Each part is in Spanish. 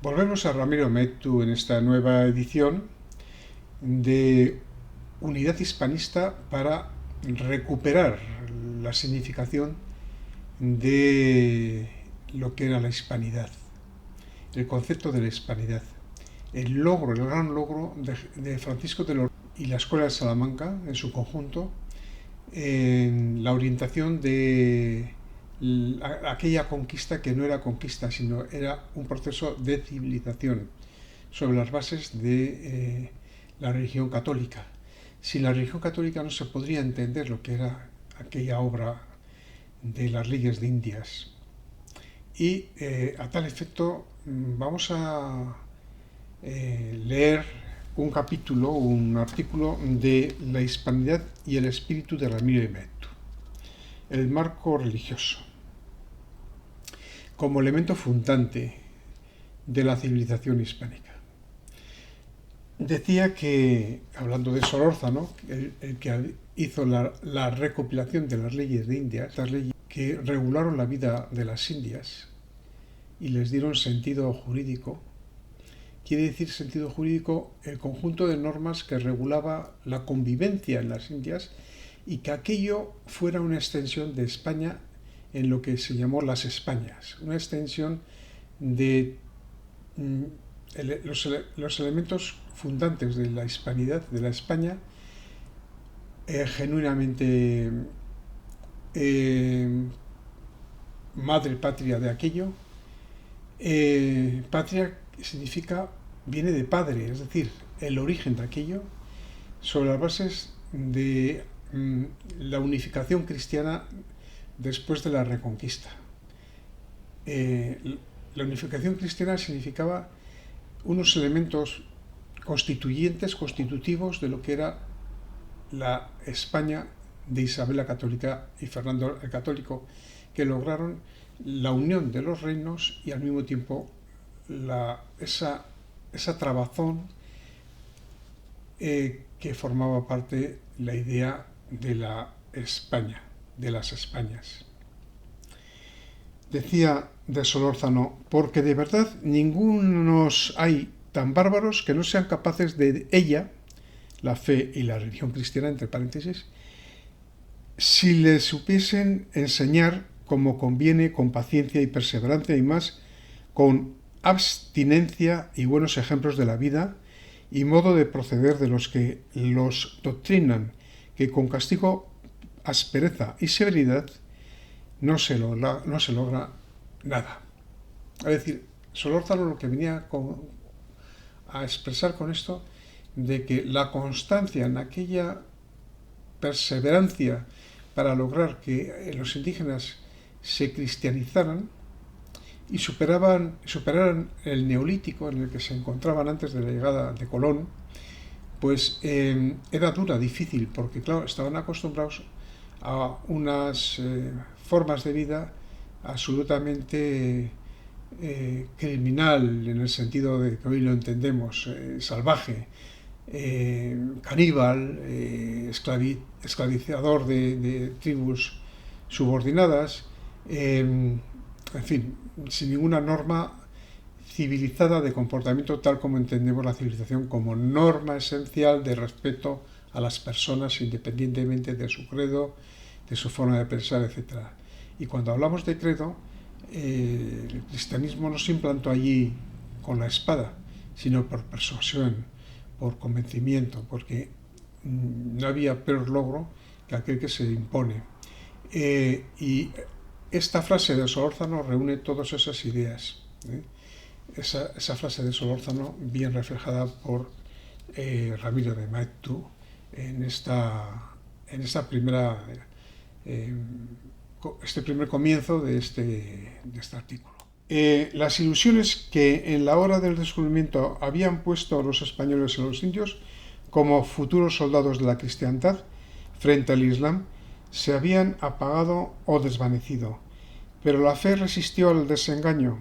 Volvemos a Ramiro Mettu en esta nueva edición de Unidad Hispanista para recuperar la significación de lo que era la hispanidad, el concepto de la hispanidad, el gran logro de Francisco de los y la Escuela de Salamanca en su conjunto en la orientación de aquella conquista que no era conquista, sino era un proceso de civilización sobre las bases de la religión católica. Sin la religión católica no se podría entender lo que era aquella obra de las leyes de Indias. Y a tal efecto vamos a leer un capítulo, un artículo de la hispanidad y el espíritu de Ramiro de Mettu. El marco religioso como elemento fundante de la civilización hispánica. Decía que, hablando de Solórzano, el que hizo la recopilación de las leyes de India, estas leyes que regularon la vida de las Indias y les dieron sentido jurídico, quiere decir sentido jurídico el conjunto de normas que regulaba la convivencia en las Indias y que aquello fuera una extensión de España en lo que se llamó las Españas, una extensión de los elementos fundantes de la hispanidad, de la España, genuinamente madre patria de aquello. Patria significa, viene de padre, es decir, el origen de aquello, sobre las bases de la unificación cristiana después de la Reconquista. La unificación cristiana significaba unos elementos constitutivos de lo que era la España de Isabel la Católica y Fernando el Católico, que lograron la unión de los reinos y al mismo tiempo esa trabazón que formaba parte la idea de la España, de las Españas. Decía de Solórzano, porque de verdad ningunos hay tan bárbaros que no sean capaces de ella, la fe y la religión cristiana, entre paréntesis, si les supiesen enseñar como conviene, con paciencia y perseverancia y más, con abstinencia y buenos ejemplos de la vida y modo de proceder de los que los doctrinan, que con castigo, aspereza y severidad no se logra nada. Es decir, Solórzano lo que venía a expresar con esto de que la constancia en aquella perseverancia para lograr que los indígenas se cristianizaran y superaran el neolítico en el que se encontraban antes de la llegada de Colón, pues era dura, difícil, porque claro, estaban acostumbrados a unas formas de vida absolutamente criminal, en el sentido de que hoy lo entendemos, salvaje, caníbal, esclavizador de tribus subordinadas, en fin, sin ninguna norma civilizada de comportamiento tal como entendemos la civilización como norma esencial de respeto a las personas independientemente de su credo, de su forma de pensar, etc. Y cuando hablamos de credo, el cristianismo no se implantó allí con la espada, sino por persuasión, por convencimiento, porque no había peor logro que aquel que se impone. Y esta frase de Solórzano reúne todas esas ideas. Esa frase de Solórzano bien reflejada por Ramiro de Mettu en esta primera este primer comienzo de este artículo. Las ilusiones que en la hora del descubrimiento habían puesto los españoles en los indios como futuros soldados de la cristiandad frente al Islam se habían apagado o desvanecido, pero la fe resistió al desengaño.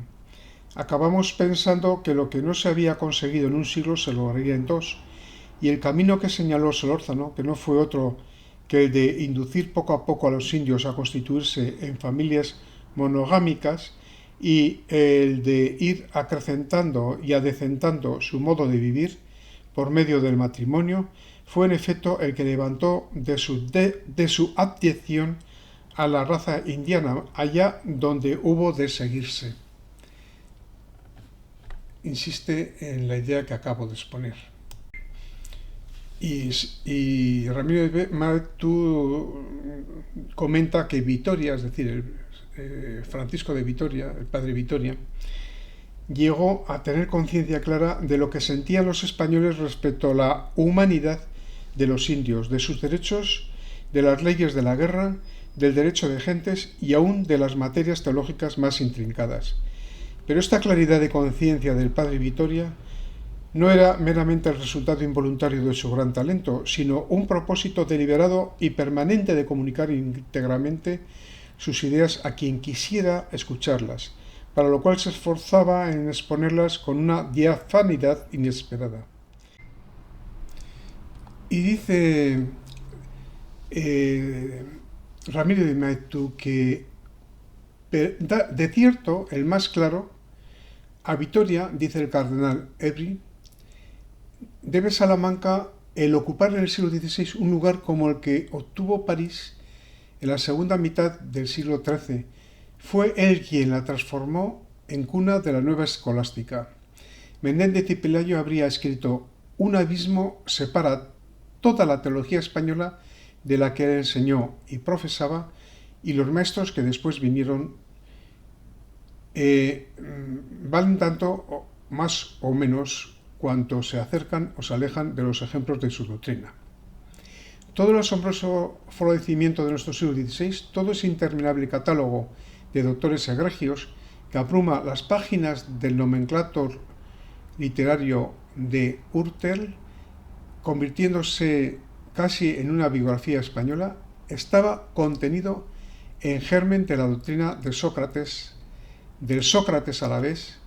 Acabamos pensando que lo que no se había conseguido en un siglo se lograría en dos, y el camino que señaló Solórzano, que no fue otro que el de inducir poco a poco a los indios a constituirse en familias monogámicas, y el de ir acrecentando y adecentando su modo de vivir por medio del matrimonio fue en efecto el que levantó de su abyección a la raza indiana allá donde hubo de seguirse. Insiste en la idea que acabo de exponer. Y Ramírez Maeztu comenta que Vitoria, es decir, Francisco de Vitoria, el padre Vitoria, llegó a tener conciencia clara de lo que sentían los españoles respecto a la humanidad de los indios, de sus derechos, de las leyes de la guerra, del derecho de gentes y aún de las materias teológicas más intrincadas. Pero esta claridad de conciencia del padre Vitoria no era meramente el resultado involuntario de su gran talento, sino un propósito deliberado y permanente de comunicar íntegramente sus ideas a quien quisiera escucharlas, para lo cual se esforzaba en exponerlas con una diafanidad inesperada. Y dice Ramírez de Maeztu que de cierto, el más claro, a Vitoria, dice el cardenal Évry, debe Salamanca el ocupar en el siglo XVI un lugar como el que obtuvo París en la segunda mitad del siglo XIII. Fue él quien la transformó en cuna de la nueva escolástica. Menéndez y Pelayo habría escrito: un abismo separa toda la teología española de la que él enseñó y profesaba, y los maestros que después vinieron valen tanto más o menos cuanto se acercan o se alejan de los ejemplos de su doctrina. Todo el asombroso florecimiento de nuestro siglo XVI, todo ese interminable catálogo de doctores egregios que abruma las páginas del nomenclátor literario de Hurtel, convirtiéndose casi en una biografía española, estaba contenido en germen de la doctrina de Sócrates, del Sócrates alavés.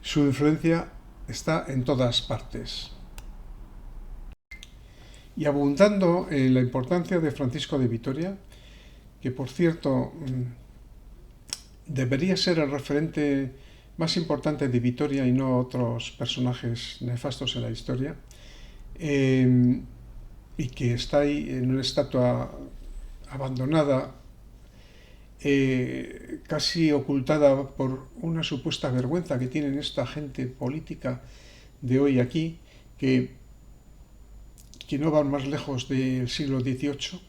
Su influencia está en todas partes. Y abundando en la importancia de Francisco de Vitoria, que por cierto debería ser el referente más importante de Vitoria y no otros personajes nefastos en la historia, y que está ahí en una estatua abandonada, casi ocultada por una supuesta vergüenza que tienen esta gente política de hoy aquí, que no van más lejos del siglo XVIII.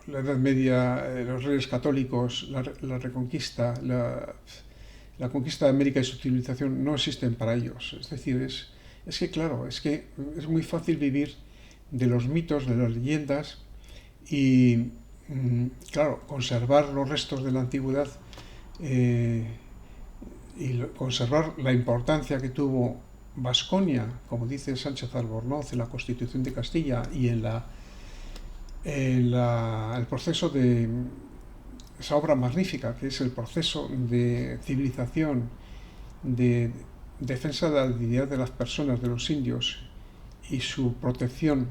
La Edad Media, los reyes católicos, la Reconquista, la conquista de América y su civilización no existen para ellos. Es decir, es que claro, es que es muy fácil vivir de los mitos, de las leyendas y, claro, conservar los restos de la antigüedad y conservar la importancia que tuvo Vasconia, como dice Sánchez Albornoz, en la Constitución de Castilla y en el proceso de esa obra magnífica que es el proceso de civilización, de defensa de la dignidad de las personas, de los indios y su protección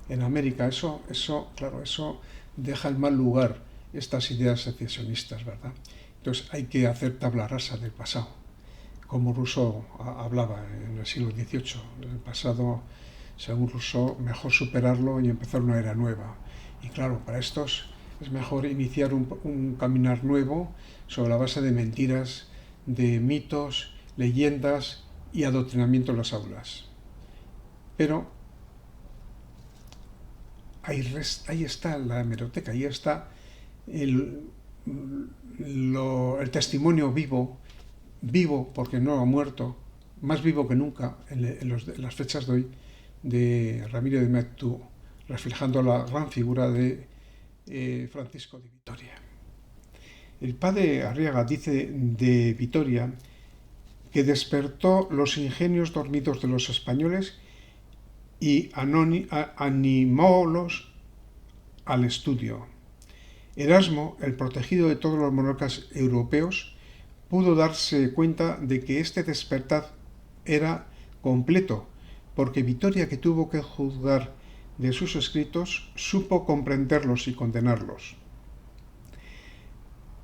en América. Eso deja en mal lugar estas ideas secesionistas, ¿verdad? Entonces hay que hacer tabla rasa del pasado, como Rousseau hablaba en el siglo XVIII. El pasado, según Rousseau, mejor superarlo y empezar una era nueva. Y claro, para estos es mejor iniciar un caminar nuevo sobre la base de mentiras, de mitos, leyendas y adoctrinamiento en las aulas. Pero ahí está la hemeroteca, ahí está el testimonio vivo porque no ha muerto, más vivo que nunca en las fechas de hoy, de Ramírez de Maeztu, reflejando la gran figura de Francisco de Vitoria. El padre Arriaga dice de Vitoria que despertó los ingenios dormidos de los españoles y animólos al estudio. Erasmo, el protegido de todos los monarcas europeos, pudo darse cuenta de que este despertar era completo, porque Vitoria, que tuvo que juzgar de sus escritos, supo comprenderlos y condenarlos.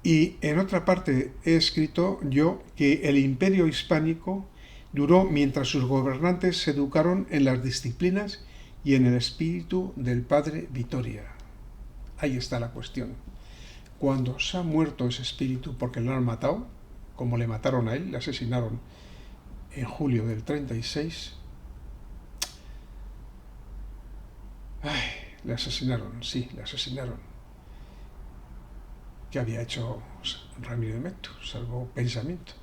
Y en otra parte he escrito yo que el imperio hispánico duró mientras sus gobernantes se educaron en las disciplinas y en el espíritu del padre Vitoria. Ahí está la cuestión. Cuando se ha muerto ese espíritu porque lo han matado, como le mataron a él, le asesinaron en julio del 36, le asesinaron, sí, le asesinaron. ¿Qué había hecho Ramiro de Mettu? Salvo pensamiento.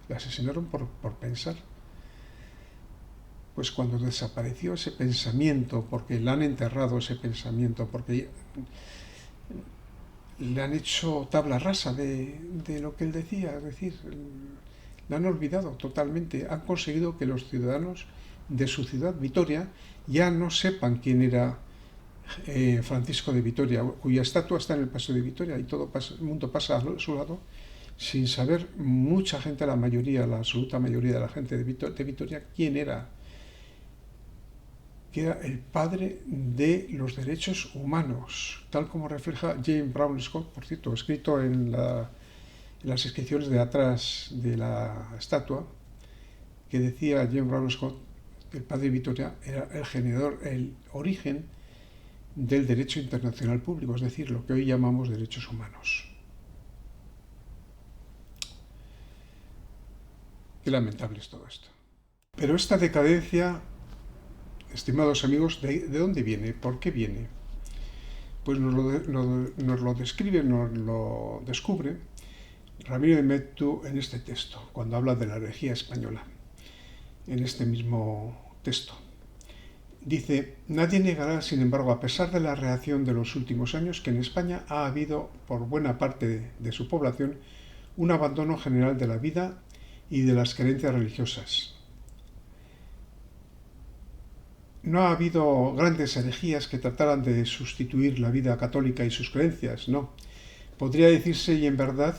Le asesinaron por pensar. Pues cuando desapareció ese pensamiento, porque le han enterrado ese pensamiento, porque le han hecho tabla rasa de lo que él decía, es decir, le han olvidado totalmente. Han conseguido que los ciudadanos de su ciudad, Vitoria, ya no sepan quién era Francisco de Vitoria, cuya estatua está en el Paseo de Vitoria y todo el mundo pasa a su lado sin saber mucha gente, la mayoría, la absoluta mayoría de la gente de Vitoria, quién era. Que era el padre de los derechos humanos, tal como refleja James Brown Scott, por cierto, escrito en las inscripciones de atrás de la estatua, que decía James Brown Scott que el padre de Vitoria era el generador, el origen del derecho internacional público, es decir, lo que hoy llamamos derechos humanos. Qué lamentable es todo esto. Pero esta decadencia, estimados amigos, ¿de dónde viene? ¿Por qué viene? Pues nos lo describe, nos lo descubre Ramiro de Mettu en este texto, cuando habla de la herejía española, en este mismo texto. Dice, nadie negará, sin embargo, a pesar de la reacción de los últimos años, que en España ha habido, por buena parte de su población, un abandono general de la vida y de las creencias religiosas. No ha habido grandes herejías que trataran de sustituir la vida católica y sus creencias, no. Podría decirse, y en verdad,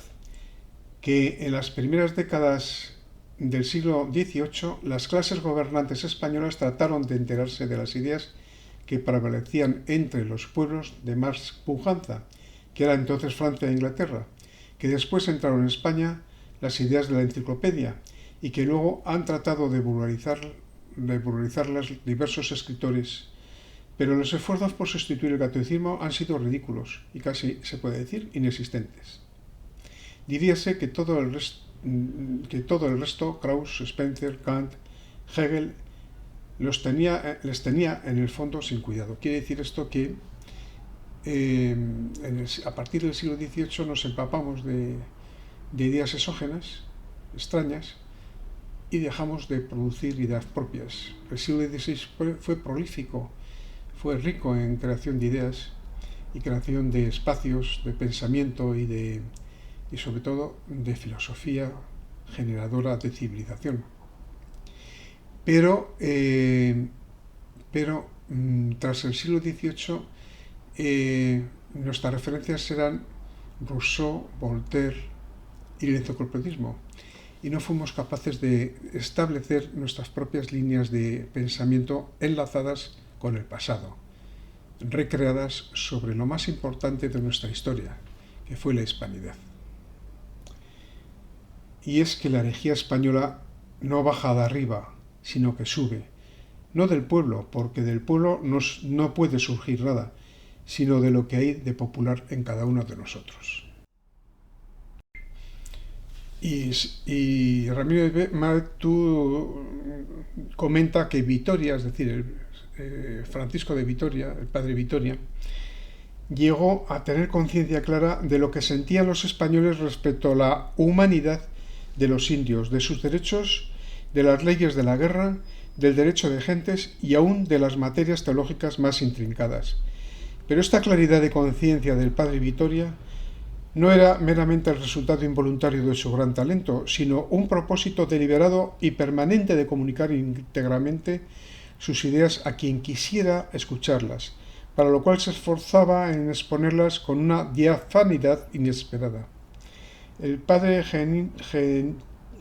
que en las primeras décadas del siglo XVIII las clases gobernantes españolas trataron de enterarse de las ideas que prevalecían entre los pueblos de más pujanza, que era entonces Francia e Inglaterra, que después entraron en España las ideas de la enciclopedia y que luego han tratado de vulgarizarlas diversos escritores, pero los esfuerzos por sustituir el catolicismo han sido ridículos y casi se puede decir inexistentes. Diríase que todo el resto, Krauss, Spencer, Kant, Hegel, les tenía en el fondo sin cuidado. Quiere decir esto que a partir del siglo XVIII nos empapamos de ideas exógenas, extrañas, y dejamos de producir ideas propias. El siglo XVI fue prolífico, fue rico en creación de ideas y creación de espacios de pensamiento y sobre todo de filosofía generadora de civilización. Pero tras el siglo XVIII nuestras referencias serán Rousseau, Voltaire y el enciclopedismo, y no fuimos capaces de establecer nuestras propias líneas de pensamiento enlazadas con el pasado, recreadas sobre lo más importante de nuestra historia, que fue la hispanidad. Y es que la herejía española no baja de arriba, sino que sube, no del pueblo, porque del pueblo no puede surgir nada, sino de lo que hay de popular en cada uno de nosotros. Y Ramiro de Mettu comenta que Vitoria, es decir, Francisco de Vitoria, el padre Vitoria, llegó a tener conciencia clara de lo que sentían los españoles respecto a la humanidad de los indios, de sus derechos, de las leyes de la guerra, del derecho de gentes y aún de las materias teológicas más intrincadas. Pero esta claridad de conciencia del padre Vitoria no era meramente el resultado involuntario de su gran talento, sino un propósito deliberado y permanente de comunicar íntegramente sus ideas a quien quisiera escucharlas, para lo cual se esforzaba en exponerlas con una diafanidad inesperada. El padre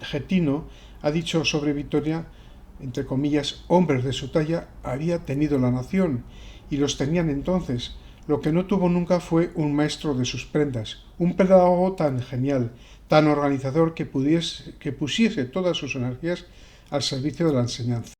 Getino ha dicho sobre Vitoria, entre comillas, hombres de su talla había tenido la nación, y los tenían entonces, Lo que no tuvo nunca fue un maestro de sus prendas, un pedagogo tan genial, tan organizador que pusiese todas sus energías al servicio de la enseñanza.